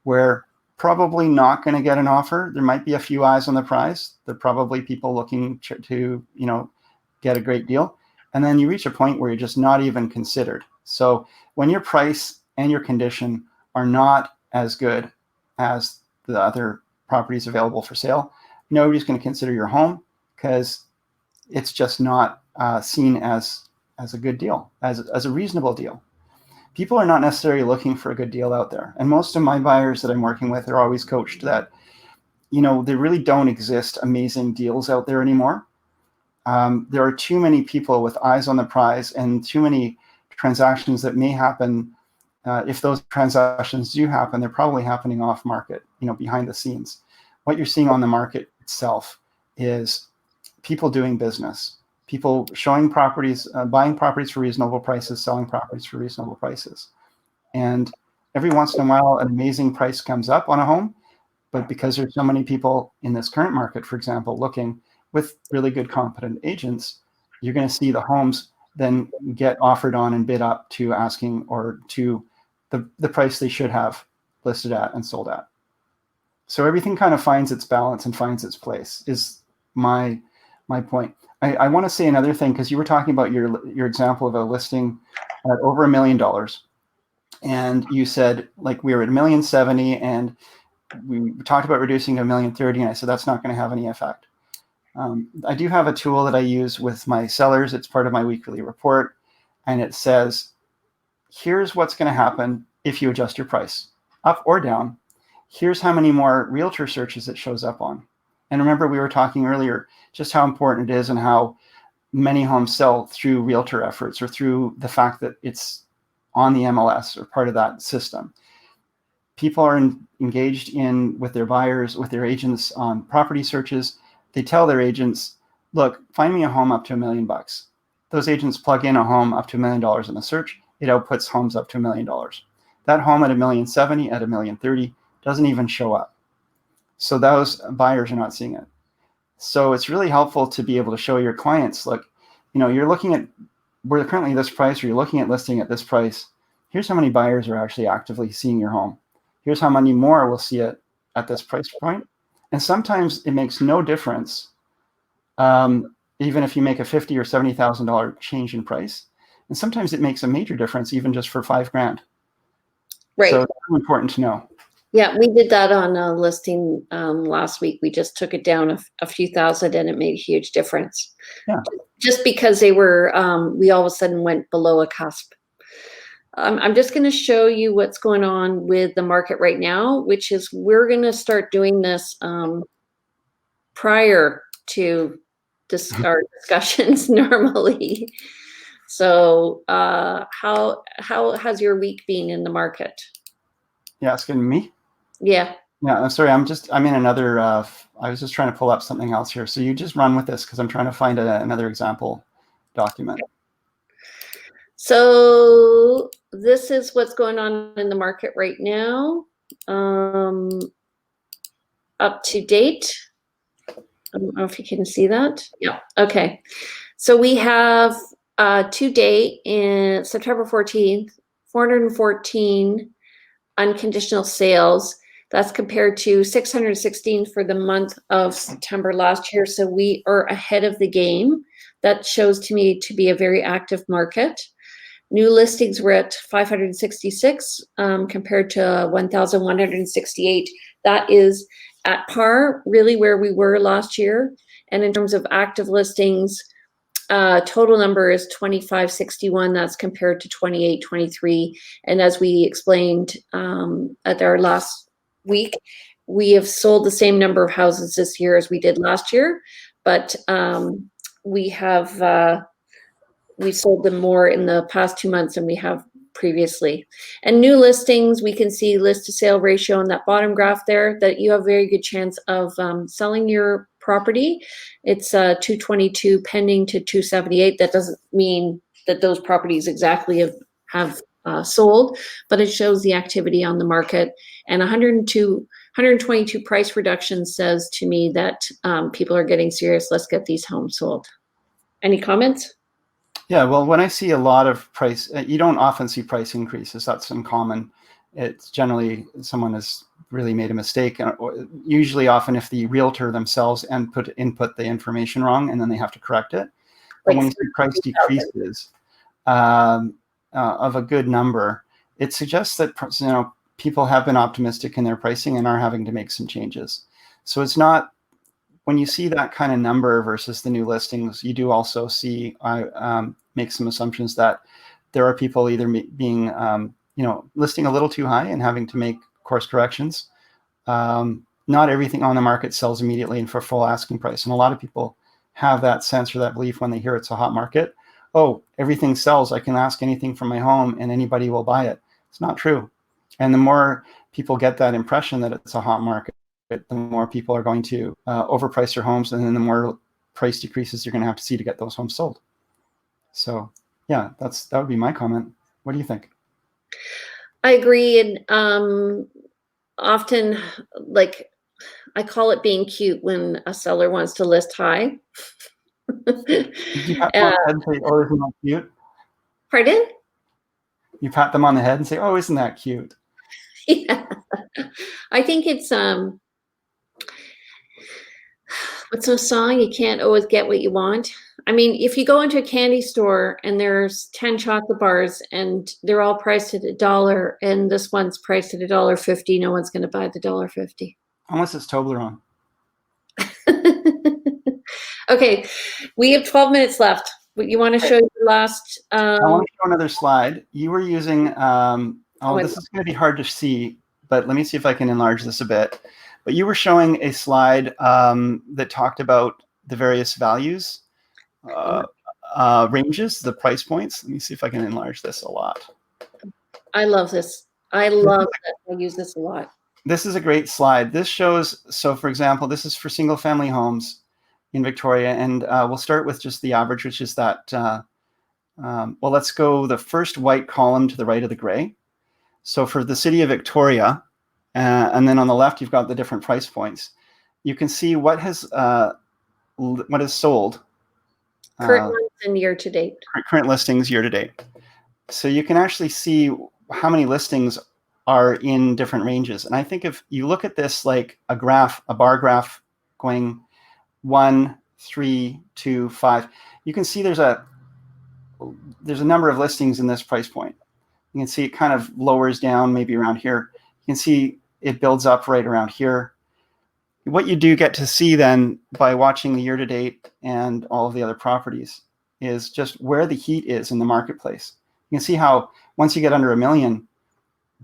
[SPEAKER 2] where probably not going to get an offer. There might be a few eyes on the prize. There are probably people looking to get a great deal. And then you reach a point where you're just not even considered. So when your price and your condition are not as good as the other properties available for sale, nobody's going to consider your home because it's just not seen as a good deal, as a reasonable deal. People are not necessarily looking for a good deal out there. And most of my buyers that I'm working with are always coached that, there really don't exist amazing deals out there anymore. There are too many people with eyes on the prize and too many transactions that may happen. If those transactions do happen, they're probably happening off market, behind the scenes. What you're seeing on the market itself is people doing business. People showing properties, buying properties for reasonable prices, selling properties for reasonable prices. And every once in a while, an amazing price comes up on a home. But because there's so many people in this current market, for example, looking with really good, competent agents, you're going to see the homes then get offered on and bid up to asking or to the price they should have listed at and sold at. So everything kind of finds its balance and finds its place is my point. I want to say another thing, because you were talking about your example of a listing at over $1 million. And you said, like, we were at $1,070,000 and we talked about reducing to $1,030,000, and I said that's not going to have any effect. I do have a tool that I use with my sellers. It's part of my weekly report, and it says, here's what's going to happen if you adjust your price up or down. Here's how many more realtor searches it shows up on. And remember, we were talking earlier just how important it is and how many homes sell through realtor efforts or through the fact that it's on the MLS or part of that system. People are engaged with their buyers, with their agents on property searches. They tell their agents, look, find me a home up to $1 million. Those agents plug in a home up to $1 million in the search. It outputs homes up to $1 million. That home at $1,070,000, at $1,030,000 doesn't even show up. So those buyers are not seeing it. So it's really helpful to be able to show your clients, look, you're looking at, we're currently this price, or you're looking at listing at this price. Here's how many buyers are actually actively seeing your home. Here's how many more will see it at this price point. And sometimes it makes no difference, even if you make a $50,000 or $70,000 change in price. And sometimes it makes a major difference, even just for $5,000.
[SPEAKER 1] Right.
[SPEAKER 2] So it's important to know.
[SPEAKER 1] Yeah, we did that on a listing last week. We just took it down a few thousand, and it made a huge difference.
[SPEAKER 2] Yeah.
[SPEAKER 1] Just because they were, we all of a sudden went below a cusp. I'm just going to show you what's going on with the market right now, which is we're going to start doing this prior to our discussions normally. So how has your week been in the market?
[SPEAKER 2] Yeah, asking me?
[SPEAKER 1] Yeah.
[SPEAKER 2] Yeah, I'm sorry. I'm in another, I was just trying to pull up something else here. So you just run with this because I'm trying to find another example document.
[SPEAKER 1] So this is what's going on in the market right now. Up to date. I don't know if you can see that. Yeah. Okay. So we have to date in September 14th, 414 unconditional sales. That's compared to 616 for the month of September last year. So we are ahead of the game. That shows to me to be a very active market. New listings were at 566 compared to 1,168. That is at par, really, where we were last year. And in terms of active listings, total number is 2561. That's compared to 2823. And as we explained at our last week, we have sold the same number of houses this year as we did last year, but we sold them more in the past 2 months than we have previously. And new listings, we can see list to sale ratio in that bottom graph there, that you have very good chance of selling your property. It's 222 pending to 278. That doesn't mean that those properties exactly have sold, but it shows the activity on the market. And 122 price reduction says to me that people are getting serious. Let's get these homes sold. Any comments?
[SPEAKER 2] Yeah, well, when I see a lot of price, you don't often see price increases. That's uncommon. It's generally someone has really made a mistake. Or usually, often, if the realtor themselves input the information wrong, and then they have to correct it. But when you see price decreases of a good number, it suggests that people have been optimistic in their pricing and are having to make some changes. So it's not. When you see that kind of number versus the new listings, you do also see, make some assumptions that there are people either being, listing a little too high and having to make course corrections. Not everything on the market sells immediately and for full asking price. And a lot of people have that sense or that belief when they hear it's a hot market. Oh, everything sells. I can ask anything from my home and anybody will buy it. It's not true. And the more people get that impression that it's a hot market, the more people are going to overprice their homes, and then the more price decreases you're going to have to see to get those homes sold. So, yeah, that would be my comment. What do you think?
[SPEAKER 1] I agree, and often, like, I call it being cute when a seller wants to list high.
[SPEAKER 2] Did you pat them on the head and say, "Oh, isn't that cute"?
[SPEAKER 1] Pardon?
[SPEAKER 2] You pat them on the head and say, "Oh, isn't that cute"?
[SPEAKER 1] Yeah, I think it's what's the song? You can't always get what you want. I mean, if you go into a candy store and there's 10 chocolate bars and they're all priced at $1 and this one's priced at $1.50, no one's going to buy the $1.50.
[SPEAKER 2] Unless it's Toblerone.
[SPEAKER 1] Okay, we have 12 minutes left. You want to show your last?
[SPEAKER 2] I want to show another slide. You were using, this is going to be hard to see, but let me see if I can enlarge this a bit. But you were showing a slide that talked about the various values, ranges, the price points. Let me see if I can enlarge this a lot.
[SPEAKER 1] I love this. I love that. I use this a lot.
[SPEAKER 2] This is a great slide. This shows, so for example, this is for single family homes in Victoria. And we'll start with just the average, which is that, well, let's go the first white column to the right of the gray. So for the city of Victoria, and then on the left, you've got the different price points. You can see what has sold.
[SPEAKER 1] Current and year to date.
[SPEAKER 2] Current listings year to date. So you can actually see how many listings are in different ranges. And I think if you look at this like a graph, a bar graph going 1, 3, 2, 5, you can see there's a number of listings in this price point. You can see it kind of lowers down maybe around here. You can see it builds up right around here. What you do get to see then by watching the year-to-date and all of the other properties is just where the heat is in the marketplace. You can see how once you get under 1 million,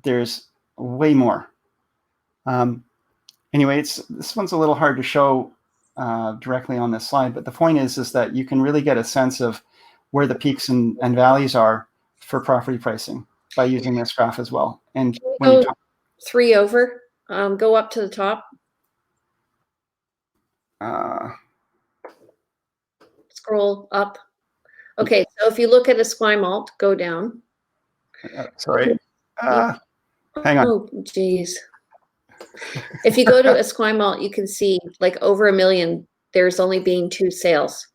[SPEAKER 2] there's way more. Anyway, this one's a little hard to show directly on this slide, but the point is that you can really get a sense of where the peaks and valleys are for property pricing by using this graph as well. And when you
[SPEAKER 1] 3 over, go up to the top. Scroll up. Okay, so if you look at a Esquimalt, go down.
[SPEAKER 2] Sorry. Hang on.
[SPEAKER 1] Oh, geez. If you go to Esquimalt, you can see like over 1 million, there's only being 2 sales.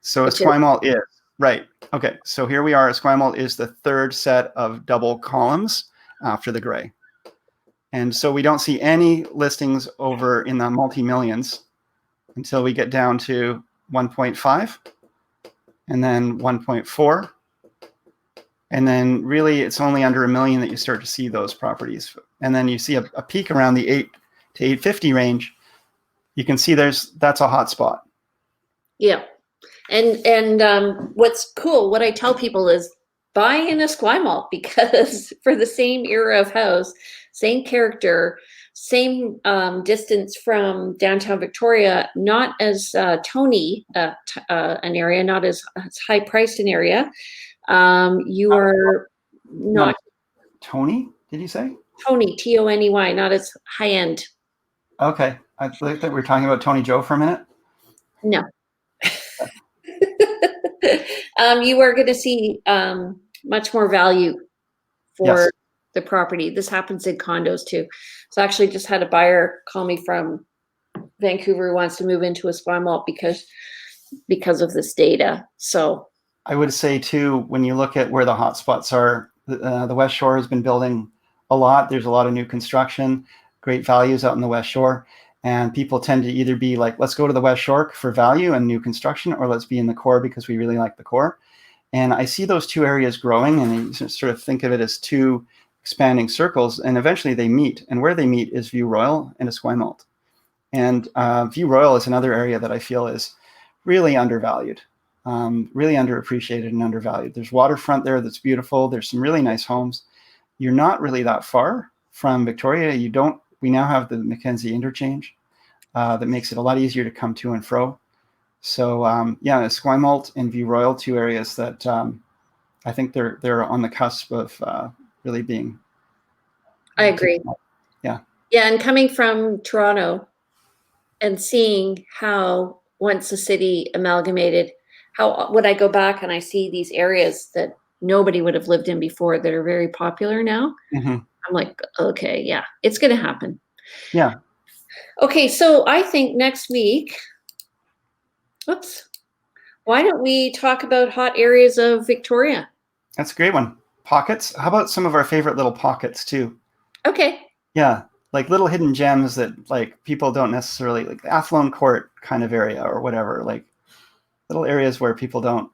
[SPEAKER 2] So Esquimalt is, right. Okay, so here we are. Esquimalt is the third set of double columns after the gray. And so we don't see any listings over in the multi-millions until we get down to 1.5 and then 1.4. And then really it's only under $1 million that you start to see those properties. And then you see a peak around the 8 to 850 range. You can see that's a hot spot.
[SPEAKER 1] Yeah. And what's cool, what I tell people is buy in a Esquimalt, because for the same era of house, same character, same distance from downtown Victoria, not as Tony an area, not as high priced an area. You are not
[SPEAKER 2] Tony, did you say?
[SPEAKER 1] Tony, Tony, not as high end.
[SPEAKER 2] Okay. I think that we're talking about Tony Joe for a minute.
[SPEAKER 1] No. You are going to see much more value for the property. This happens in condos too. So I actually just had a buyer call me from Vancouver who wants to move into a Esquimalt because of this data. So
[SPEAKER 2] I would say too, when you look at where the hotspots are, the West Shore has been building a lot. There's a lot of new construction, great values out in the West Shore. And people tend to either be like, let's go to the West Shore for value and new construction, or let's be in the core because we really like the core. And I see those two areas growing, and you sort of think of it as two expanding circles, and eventually they meet. And where they meet is View Royal and Esquimalt. And View Royal is another area that I feel is really undervalued, really underappreciated and undervalued. There's waterfront there that's beautiful. There's some really nice homes. You're not really that far from Victoria. We now have the Mackenzie interchange that makes it a lot easier to come to and fro. So Esquimalt and View Royal, two areas that I think they're on the cusp of really being.
[SPEAKER 1] I agree.
[SPEAKER 2] Yeah.
[SPEAKER 1] Yeah, and coming from Toronto and seeing how once the city amalgamated, how when I go back and I see these areas that nobody would have lived in before that are very popular now, I'm like, okay, yeah, it's going to happen.
[SPEAKER 2] Yeah.
[SPEAKER 1] Okay, so I think next week, why don't we talk about hot areas of Victoria?
[SPEAKER 2] That's a great one. Pockets. How about some of our favorite little pockets too?
[SPEAKER 1] Okay.
[SPEAKER 2] Yeah, like little hidden gems that like people don't necessarily, like the Athlone Court kind of area or whatever, like little areas where people don't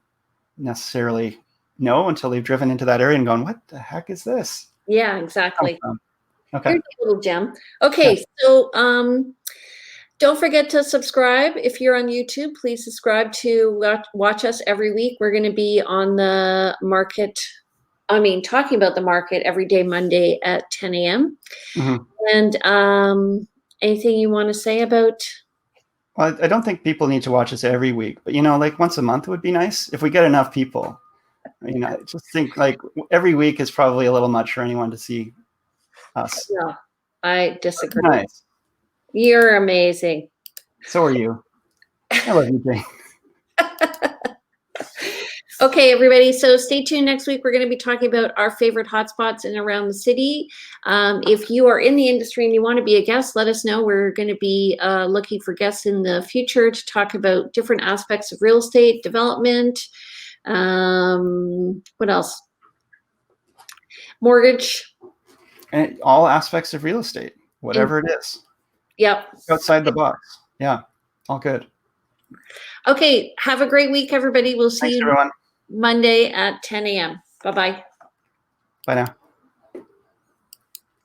[SPEAKER 2] necessarily know until they've driven into that area and gone, what the heck is this?
[SPEAKER 1] Yeah, exactly.
[SPEAKER 2] Okay.
[SPEAKER 1] Here's a little gem. Okay, yeah. So don't forget to subscribe. If you're on YouTube, please subscribe to watch us every week. We're going to be on the market, talking about the market every day, Monday at 10 a.m. And anything you want to say about?
[SPEAKER 2] Well, I don't think people need to watch us every week, but like once a month would be nice if we get enough people. I just think like every week is probably a little much for anyone to see us.
[SPEAKER 1] No, I disagree.
[SPEAKER 2] Nice.
[SPEAKER 1] You're amazing.
[SPEAKER 2] So are you. I love you, Jane.
[SPEAKER 1] Okay, everybody. So stay tuned next week. We're going to be talking about our favorite hotspots in and around the city. If you are in the industry and you want to be a guest, let us know. We're going to be looking for guests in the future to talk about different aspects of real estate development. What else? Mortgage.
[SPEAKER 2] And all aspects of real estate, whatever it is.
[SPEAKER 1] Yep.
[SPEAKER 2] Outside the box. Yeah. All good.
[SPEAKER 1] Okay. Have a great week, everybody. We'll see you
[SPEAKER 2] everyone.
[SPEAKER 1] Monday at 10 a.m. Bye-bye.
[SPEAKER 2] Bye now.